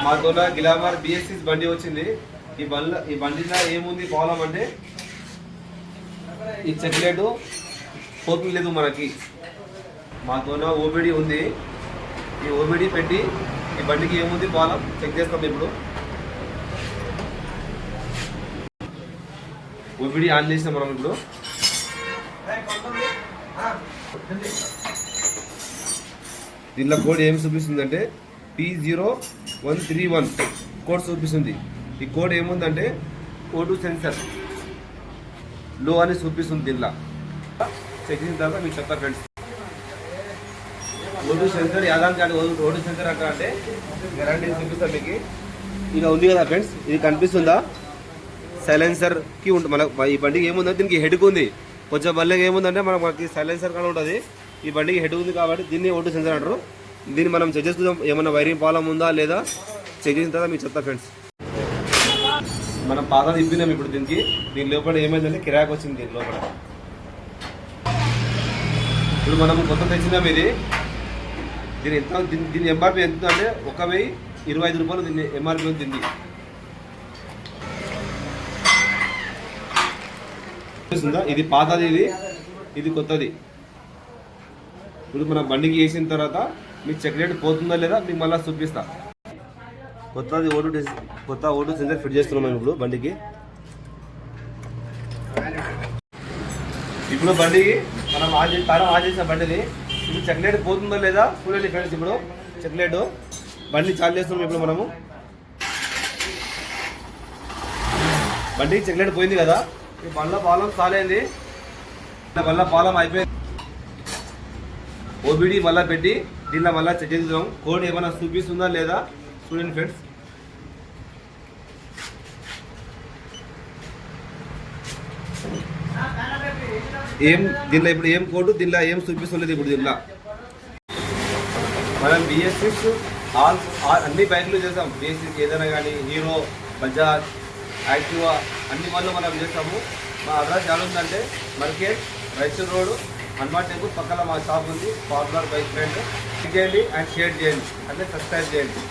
మా తోట glamour BS6 బండి వచ్చింది. ఈ బండిలో ఏముంది ప్రాబ్లం అంటే ఈ చెక్లెట్ పోతుంది లేదు మనకి. మా తోట OBD ఉంది. ఈ OBD పెట్టి ఈ బండికి ఏముంది ప్రాబ్లం చెక్ చేస్తాం. ఇప్పుడు OBD ఆన్ చేసినాం మనం. ఇప్పుడు దీనిలో కోడ్ ఏం చూపిస్తుందంటే P0131 కోడ్ చూపిస్తుంది. ఈ కోడ్ ఏముందంటే O2 సెన్సర్ లో అని చూపిస్తుంది. దీనిలో చెక్ చేసిన తర్వాత మీకు చెప్తా ఫ్రెండ్స్. O2 సెన్సర్ యాదానికి అంటే O2 సెన్సర్ అక్కడ అంటే గ్యారంటీ చూపిస్తాను మీకు. ఇక ఉంది కదా ఫ్రెండ్స్, ఇది కనిపిస్తుందా? సైలెన్సర్కి ఉంటుంది మన ఈ బండికి. ఏముందంటే దీనికి హెడ్కి ఉంది. కొంచెం బల్లెగా ఏముందంటే మనకి సైలెన్సర్ కూడా ఉంటుంది. ఈ బండికి హెడ్ ఉంది కాబట్టి దీన్ని O2 సెన్సర్ అంటారు. దీన్ని మనం చెక్ చేసుకుందాం, ఏమన్నా వైరింగ్ ప్రాబ్లం ఉందా లేదా చెక్ చేసిన తర్వాత మీకు చెప్తా ఫ్రెండ్స్. మనం పాత తిప్పినాం ఇప్పుడు దీనికి. దీని లోపల ఏమైందంటే కిరాక్ వచ్చింది. దీని లోపల ఇప్పుడు మనం కొత్త తెచ్చినాం ఇది. దీని ఎంత దీని MRP ఎంత అంటే 1025 రూపాయలు దీన్ని MRP ఉంది. ఇది పాతది, ఇది కొత్తది. ఇప్పుడు మనం బండికి వేసిన తర్వాత మీకు చెక్లెట్ పోతుందా లేదా మీకు మళ్ళీ చూపిస్తా. కొత్తది O2 సెన్సర్ ఫిట్ చేస్తున్నాం మనం ఇప్పుడు బండికి. ఇప్పుడు బండికి మనం తాళం ఆన్ చేసిన బండిని ఇప్పుడు చెక్లెట్ పోతుందా లేదా చూడండి ఫ్రెండ్స్. ఇప్పుడు చెక్లెట్ బండి చాలు చేస్తున్నాం. ఇప్పుడు మనము బండికి చెక్లెట్ పోయింది కదా, ఈ బండ్ల పాలం చాలైంది. బండ్ల పాలం అయిపోయింది. OBD మళ్ళీ పెట్టి దీనిలో మళ్ళీ చెక్ చేద్దాం. కోడ్ ఏమైనా చూపిస్తుందా లేదా చూడండి ఫ్రెండ్స్. దీనిలో ఇప్పుడు ఏం కోడ్ దీనిలో ఏం చూపిస్తలేదు. ఇప్పుడు దీనిలో మనం BS6 అన్ని బైక్లు చేసాం. BS6 ఏదైనా కానీ హీరో, బజాజ్, యాక్టివా అన్ని వాళ్ళు మనం చేస్తాము. మా అడ్రస్ ఎలా ఉందంటే market, Raichur road, Hanuman temple పక్కన మా షాప్ ఉంది. Popular bike friend. క్లిక్ చేయండి అండ్ షేర్ చేయండి, అంటే సబ్స్క్రైబ్ చేయండి.